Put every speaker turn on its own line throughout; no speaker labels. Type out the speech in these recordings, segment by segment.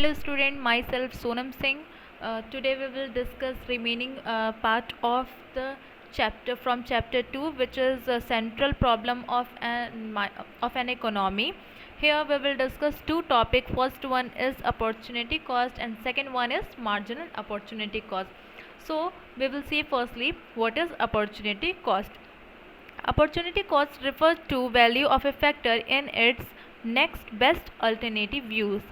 Hello student, myself Sonam Singh. Today we will discuss remaining part of the chapter from chapter 2, which is the central problem of an economy. Here we will discuss two topics. First one is opportunity cost and second one is marginal opportunity cost. So we will see firstly what is opportunity cost. Opportunity cost refers to value of a factor in its next best alternative use.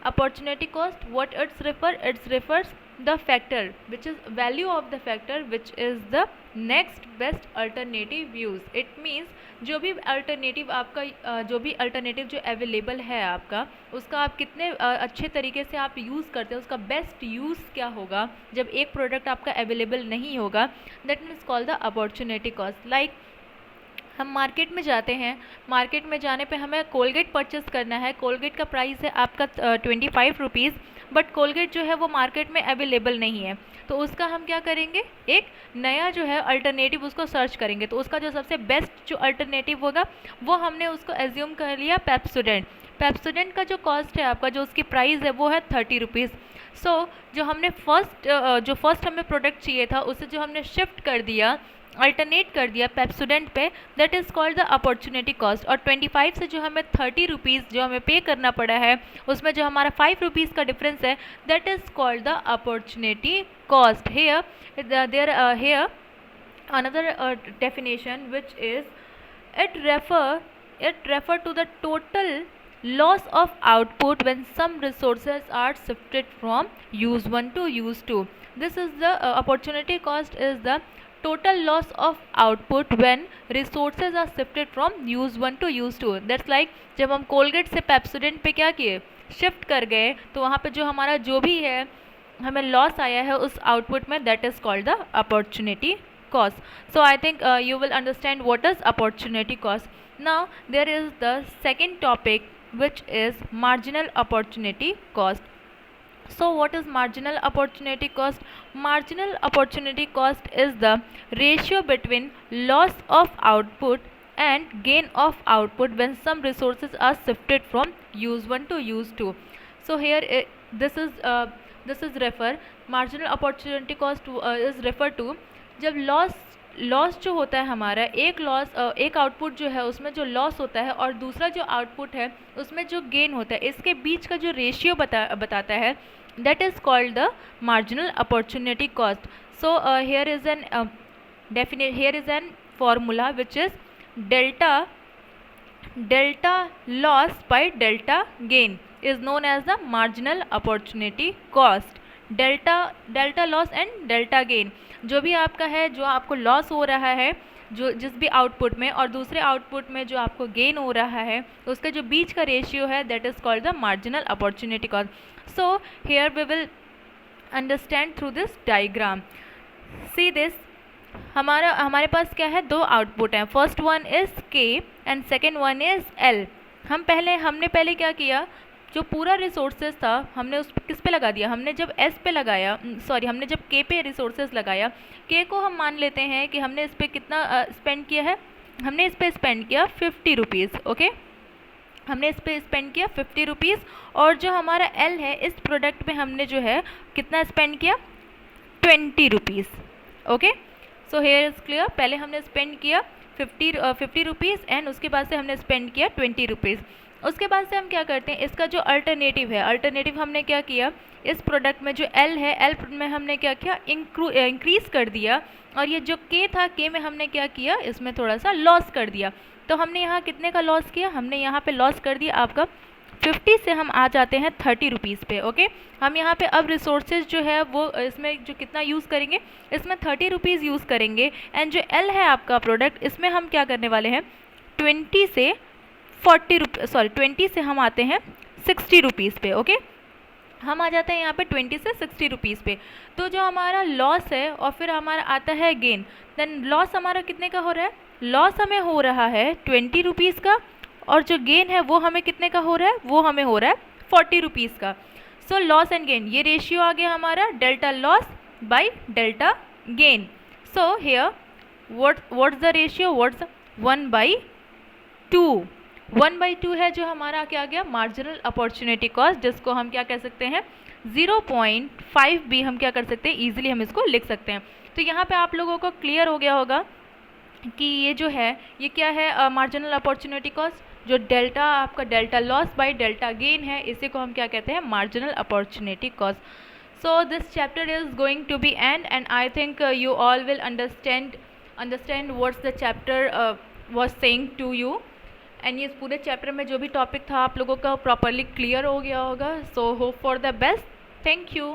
Opportunity cost, what it refers the factor which is value of the factor which is the next best alternative use. It means जो भी alternative आपका जो भी alternative जो available है आपका, उसका आप कितने अच्छे तरीके से आप यूज़ करते हैं, उसका बेस्ट यूज़ क्या होगा जब एक प्रोडक्ट आपका अवेलेबल नहीं होगा, that means call the opportunity cost. Like हम मार्केट में जाते हैं, मार्केट में जाने पे हमें कोलगेट परचेस करना है. कोलगेट का प्राइस है आपका 25 रुपीज़, बट कोलगेट जो है वो मार्केट में अवेलेबल नहीं है. तो उसका हम क्या करेंगे, एक नया जो है अल्टरनेटिव उसको सर्च करेंगे. तो उसका जो सबसे बेस्ट जो अल्टरनेटिव होगा वो हमने उसको एज्यूम कर लिया पेप्सोडेंट. पेप्सोडेंट का जो कॉस्ट है आपका, जो उसकी प्राइस है वो है 30 रुपीज़. सो जो हमने फर्स्ट हमें प्रोडक्ट चाहिए था उसे जो हमने शिफ्ट कर दिया, अल्टरनेट कर दिया पेप्सोडेंट पे, that is called the opportunity cost. और 25 से जो हमें 30 रुपीज़ जो हमें पे करना पड़ा है, उसमें जो हमारा 5 रुपीज़ का डिफरेंस है, that is called the opportunity cost. Here another definition, which is it refer to the total loss of output when some resources are shifted from use 1 to use 2. This is the opportunity cost is the total loss of output when resources are shifted from use 1 to use 2. That's like जब हम Colgate से Pepsodent पे क्या किए, shift कर गए, तो वहाँ पे जो हमारा जो भी है हमें लॉस आया है उस आउटपुट में, that is called the opportunity cost. So I think you will understand what is opportunity cost. Now there is the second topic, which is marginal opportunity cost. So what is marginal opportunity cost? Marginal opportunity cost is the ratio between loss of output and gain of output when some resources are shifted from use 1 to use 2. So here this is refer marginal opportunity cost is refer to जब loss जो होता है हमारा, एक output जो है उसमें जो लॉस होता है और दूसरा जो आउटपुट है उसमें जो गेन होता है, इसके बीच का जो रेशियो बताता है, that is called the marginal opportunity cost. So here is an formula which is delta loss by delta gain is known as the marginal opportunity cost. Delta loss and delta gain, जो भी आपका है, जो आपको loss हो रहा है जो जिस भी आउटपुट में, और दूसरे आउटपुट में जो आपको गेन हो रहा है, उसका जो बीच का रेशियो है, that is called the marginal opportunity cost. So here we will understand through this diagram. See this, हमारे पास क्या है, दो आउटपुट हैं. First one is K and second one is L. हमने पहले क्या किया, जो पूरा रिसोर्सेज था हमने उस किस पे लगा दिया, हमने जब एस पे लगाया, हमने जब के पे रिसोर्सेज लगाया, के को हम मान लेते हैं कि हमने इस पर कितना स्पेंड किया है, हमने इस पर स्पेंड किया 50 रुपीज़. ओके, हमने इस पर स्पेंड किया 50 रुपीज़. और जो हमारा एल है, इस प्रोडक्ट पे हमने जो है कितना स्पेंड किया, 20 rupees. Okay, so here is clear. पहले हमने स्पेंड किया 50 रुपीज़ एंड उसके बाद से हमने स्पेंड किया 20 रुपीज़. उसके बाद से हम क्या करते हैं, इसका जो अल्टरनेटिव हमने क्या किया, इस प्रोडक्ट में जो एल है, एल में हमने क्या किया, इंक्रीज़ कर दिया. और ये जो के था, के में हमने क्या किया, इसमें थोड़ा सा लॉस कर दिया. तो हमने यहाँ कितने का लॉस किया, हमने यहाँ पे लॉस कर दिया आपका 50 से हम आ जाते हैं 30 रुपीज़ पे. ओके, हम यहाँ पे अब रिसोर्सेज जो है वो इसमें जो कितना यूज़ करेंगे, इसमें 30 रुपीज़ यूज़ करेंगे. एंड जो एल है आपका प्रोडक्ट, इसमें हम क्या करने वाले हैं, 20 से हम आते हैं 60 रुपीज़ पे. ओके, हम आ जाते हैं यहाँ पे 20 से 60 रुपीज़ पे. तो जो हमारा लॉस है और फिर हमारा आता है गेन, देन लॉस हमारा कितने का हो रहा है, लॉस हमें हो रहा है 20 रुपीज़ का, और जो गेन है वो हमें कितने का हो रहा है, वो हमें हो रहा है 40 रुपीज़ का. सो लॉस एंड गेन, ये रेशियो आ गया हमारा delta loss by delta gain. So here what's the ratio, 1/2. 1/2 है जो हमारा क्या आ गया, मार्जिनल अपॉर्चुनिटी कॉस्ट, जिसको हम क्या कह सकते हैं, 0.5 भी हम क्या कर सकते हैं, ईजिली हम इसको लिख सकते हैं। तो यहाँ पे आप लोगों को क्लियर हो गया होगा कि ये जो है ये क्या है, मार्जिनल अपॉर्चुनिटी कॉस्ट, जो डेल्टा आपका delta loss by delta gain है, इसी को हम क्या कहते हैं, marginal opportunity cost. So this chapter is going to be end, and I think you all will understand what's the chapter was saying to you. And ये पूरे chapter में जो भी टॉपिक था आप लोगों का प्रॉपरली क्लियर हो गया होगा. So hope for the best. Thank you.